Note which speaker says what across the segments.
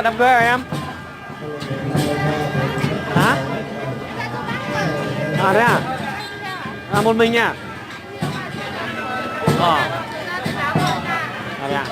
Speaker 1: Đám cưới à em? Hả? À thế à? À một mình à? À thế à?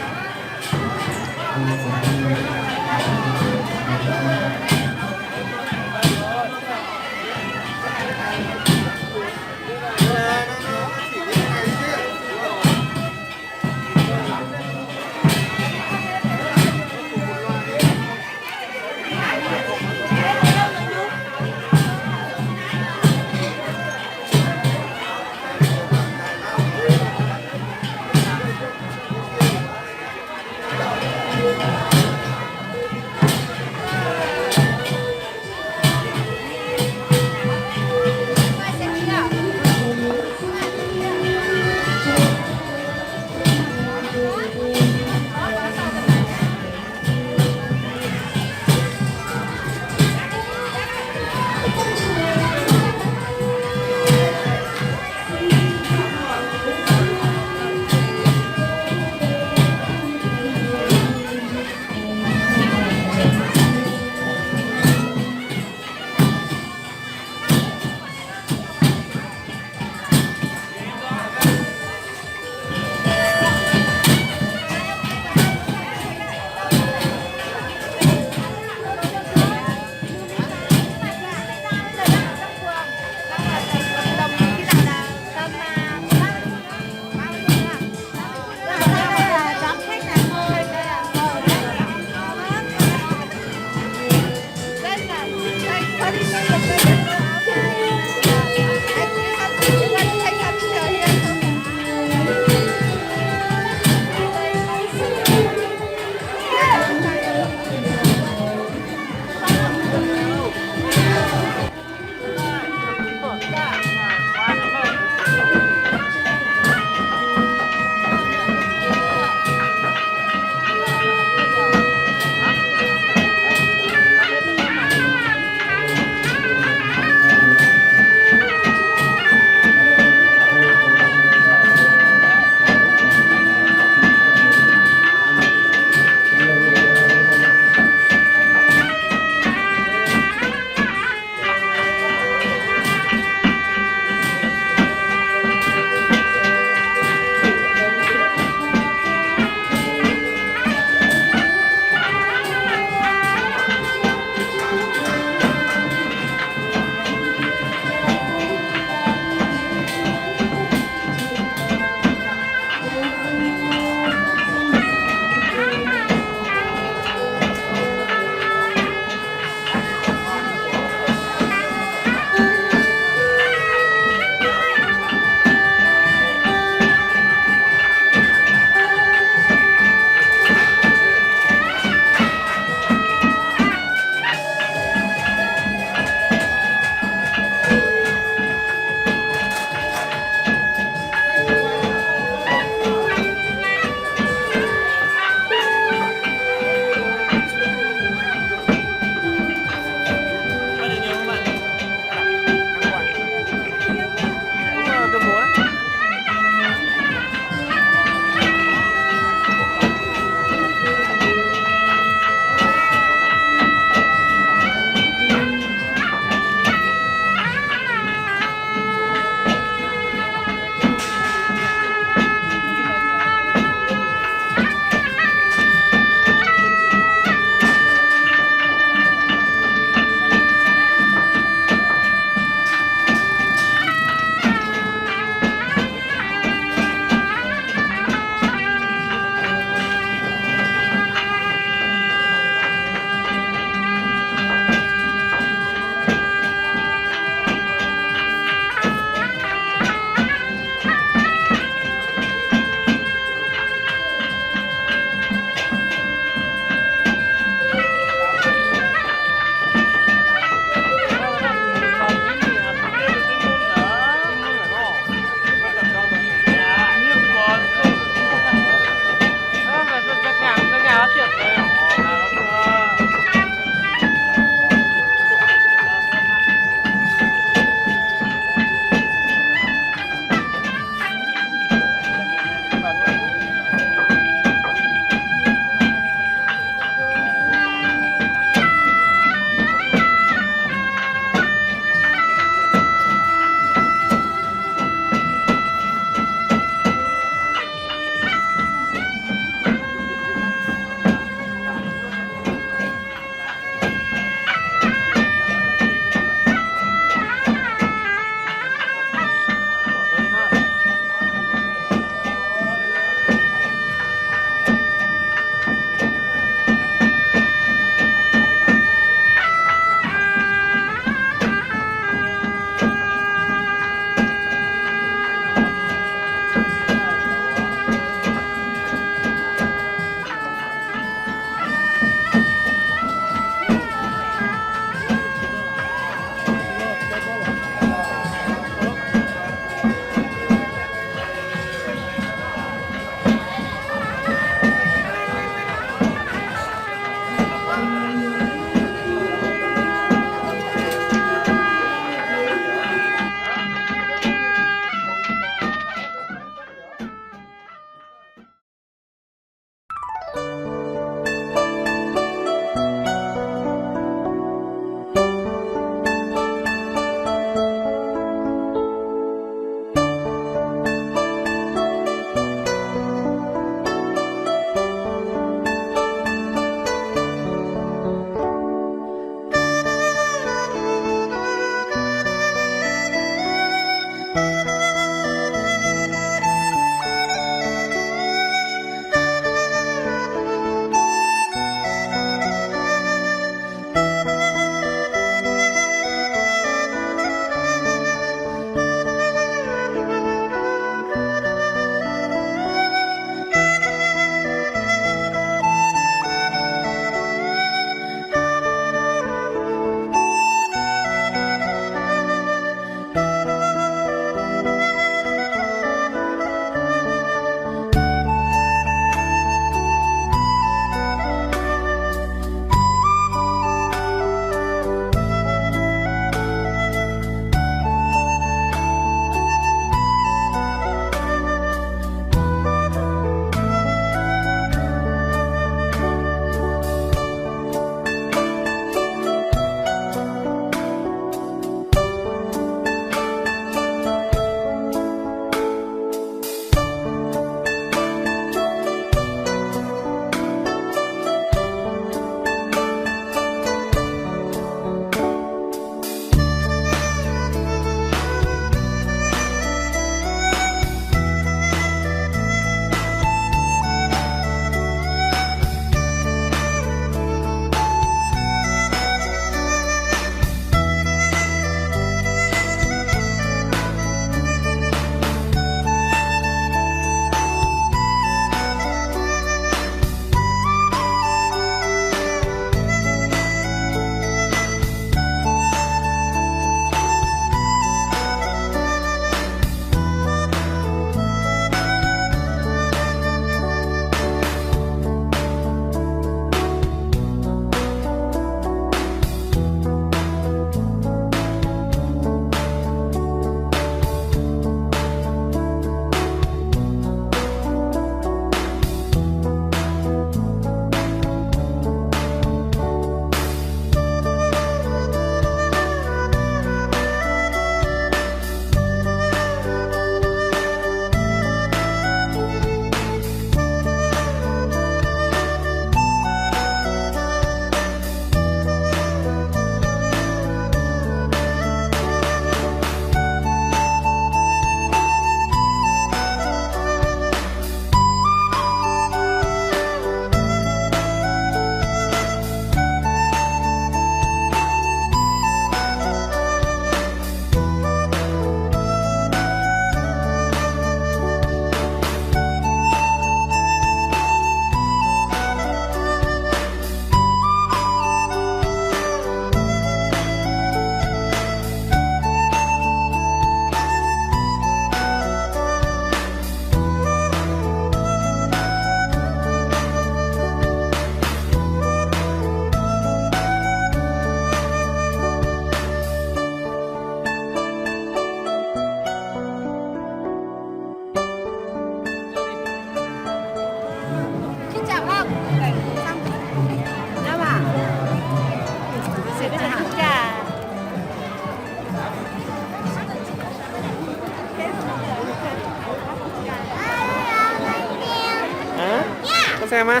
Speaker 1: xem á.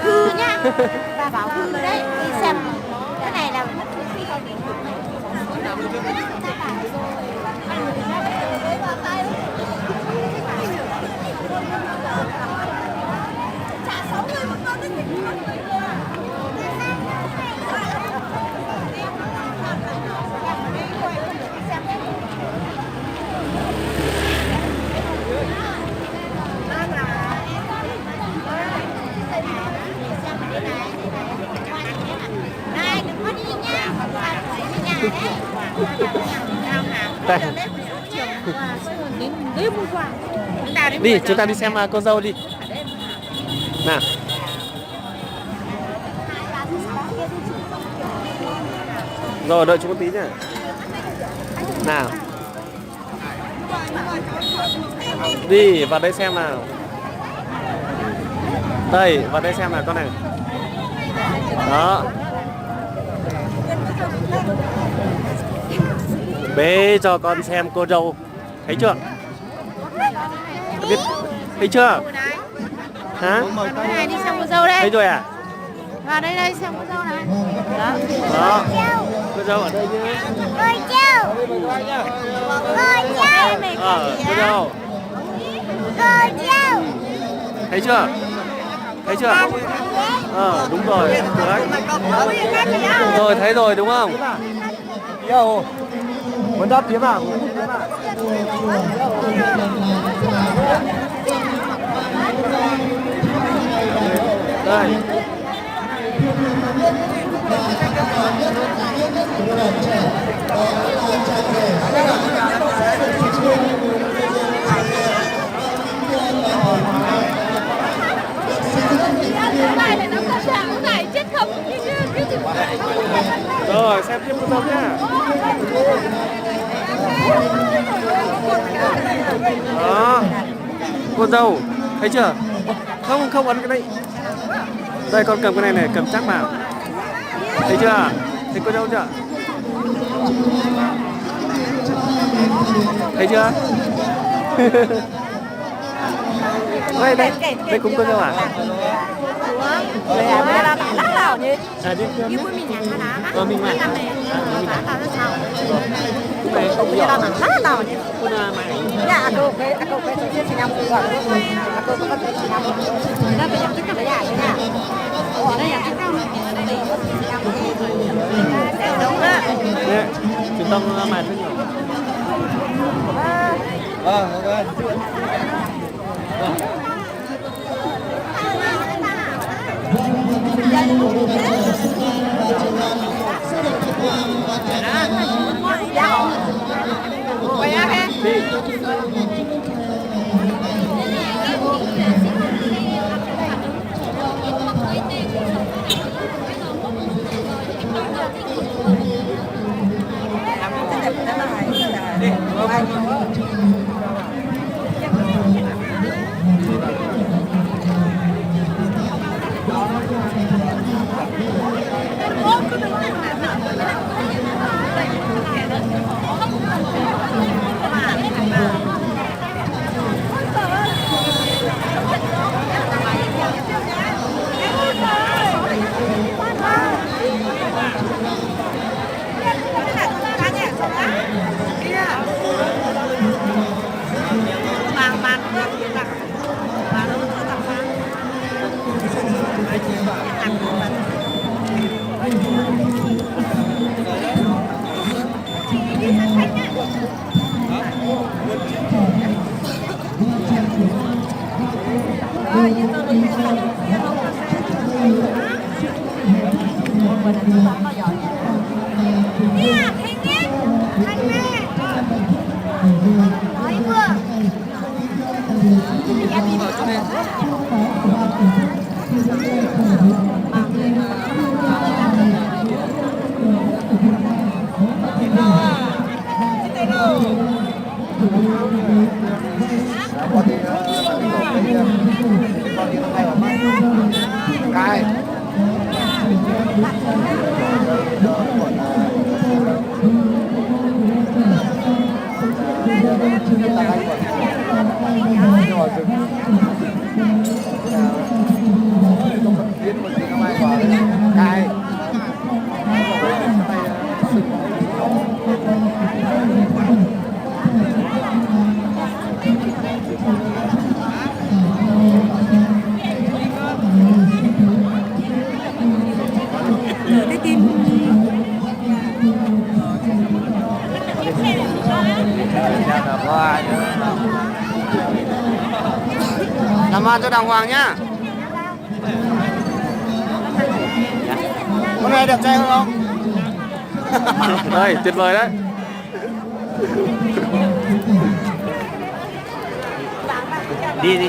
Speaker 2: Thư nha. Bà bảo thư đấy, đi xem. Cái này là
Speaker 1: Đi, chúng ta đi xem cô dâu đi. Nào. Rồi, đợi chúng một tí nhá. Nào. Đi, vào đây xem nào. Đây, vào đây xem nào con này. Đó. Bế cho con xem cô dâu. Thấy chưa? Biết, thấy chưa? Hả?
Speaker 2: này đi xem cô dâu đây.
Speaker 1: Thấy rồi à?
Speaker 2: Vào đây đây xem cô dâu này. Đó.
Speaker 1: Đó. Cô dâu ở đây nhé.
Speaker 2: Cô dâu. Cô dâu.
Speaker 1: Cô dâu.
Speaker 2: Cô dâu.
Speaker 1: Thấy chưa? Thấy chưa? Đúng rồi. Đấy. Rồi, thấy rồi đúng không?
Speaker 3: Yo, muốn đáp tiếng à?
Speaker 1: Đây. Rồi, xem tiếp cô dâu nhá. Đó. Cô dâu, thấy chưa? Không, không ấn cái này. Đây con cầm cái này này, cầm chắc vào. Thấy chưa? Thấy cô dâu chưa? Thấy chưa? Đây, đây cũng cô dâu à? Đi mình nhà mình mày. Mày không biết làm sao nào nhỉ? Nhà cô cái chơi sinh năm rồi. Cô có chơi sinh năm. Nó bây giờ tất cả các nhà thế nào? Nó nhà cái đâu? Đúng đó. Nè, chúng ta mày thế nhỉ?
Speaker 3: Ok. Cái làm ăn cho đàng hoàng nhá. Con này đẹp trai hơn không?
Speaker 4: Đây, tuyệt vời đấy.
Speaker 3: Đi đi.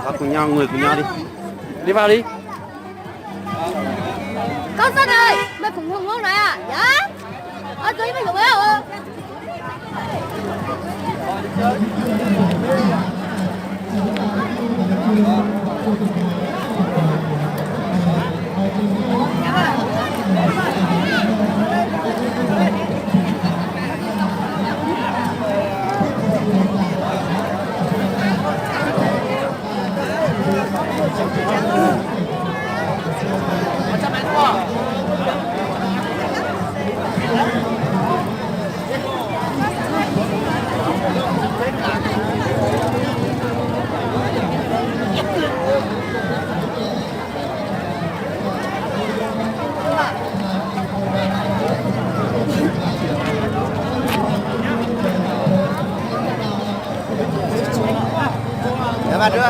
Speaker 3: Các cùng nhau, người cùng nhau đi.
Speaker 4: Đi vào đi.
Speaker 2: Con Sơn ơi, mày cùng hùng không này à? Dạ. Ở dưới mày cùng không?
Speaker 3: Để bạn đưa.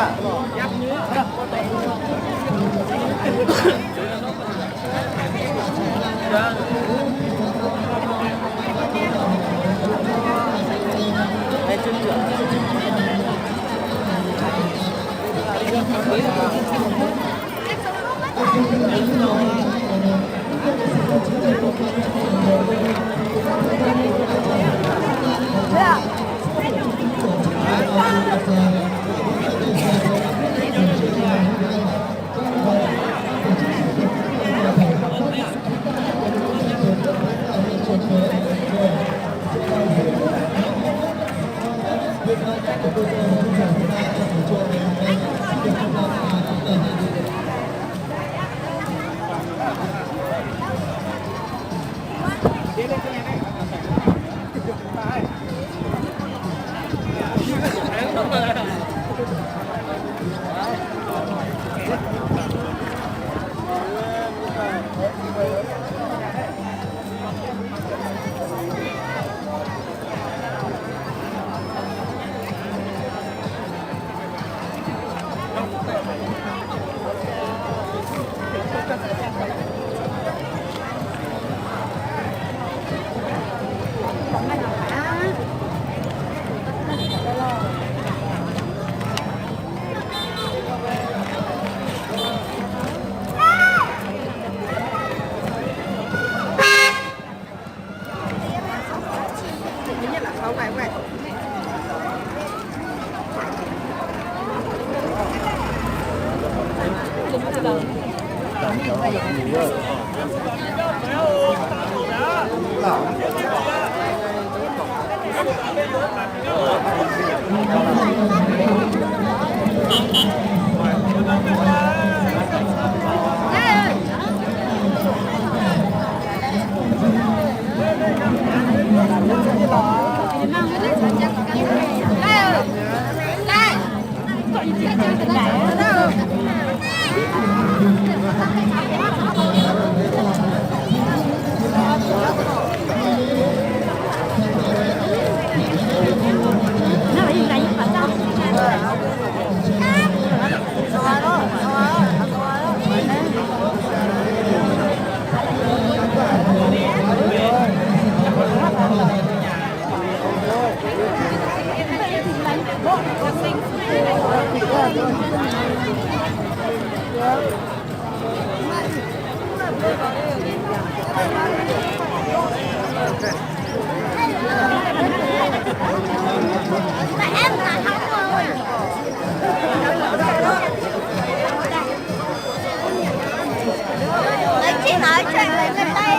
Speaker 2: Chị nói chuyện với người Tây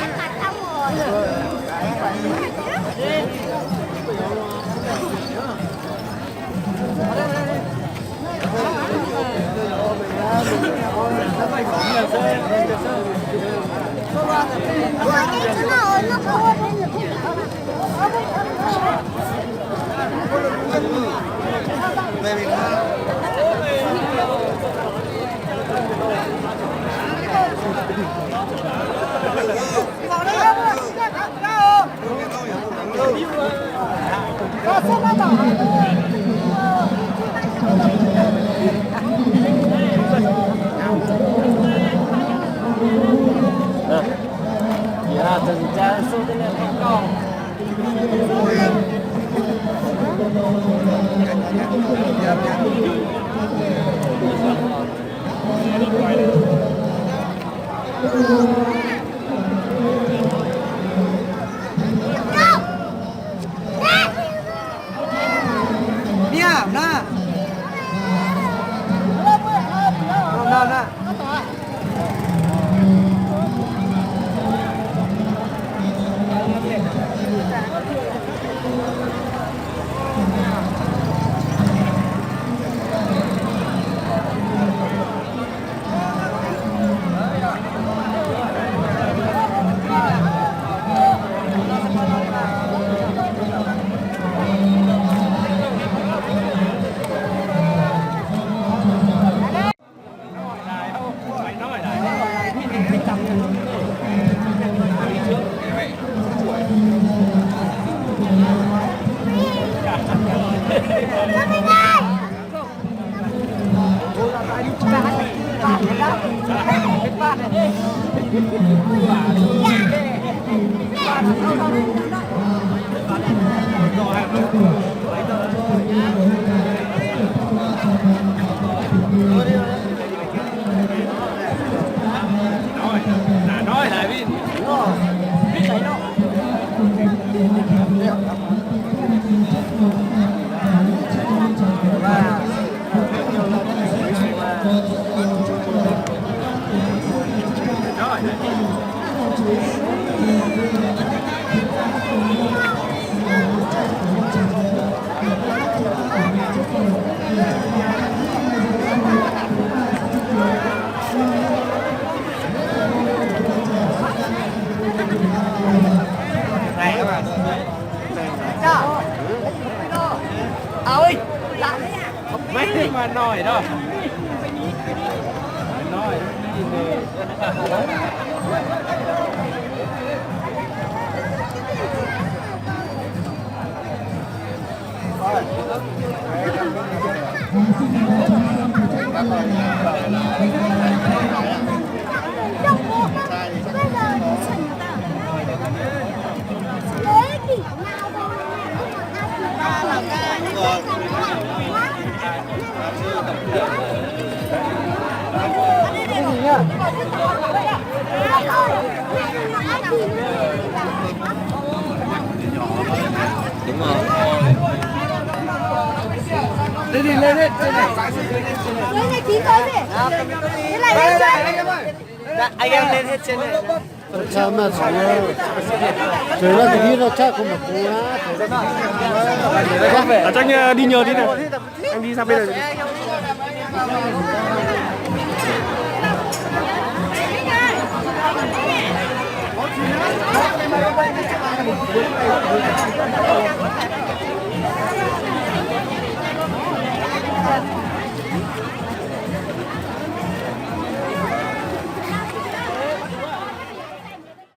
Speaker 2: em mặt xong rồi.
Speaker 3: Đi vào đây. dạ từng cha số tên là con nha na na nói lại đi ơi mấy mà nói đó nói đúng rồi lên đi lên lên trên này
Speaker 2: tí thôi đi. Thế này lên trên.
Speaker 3: anh em lên hết trên này
Speaker 5: cha mà trời ra thì nó chắc không được
Speaker 4: À, Tranh đi nhờ đi này. Em đi sang bên này.
Speaker 2: Hãy subscribe cho kênh Ghiền Mì Gõ để không bỏ lỡ những video hấp dẫn.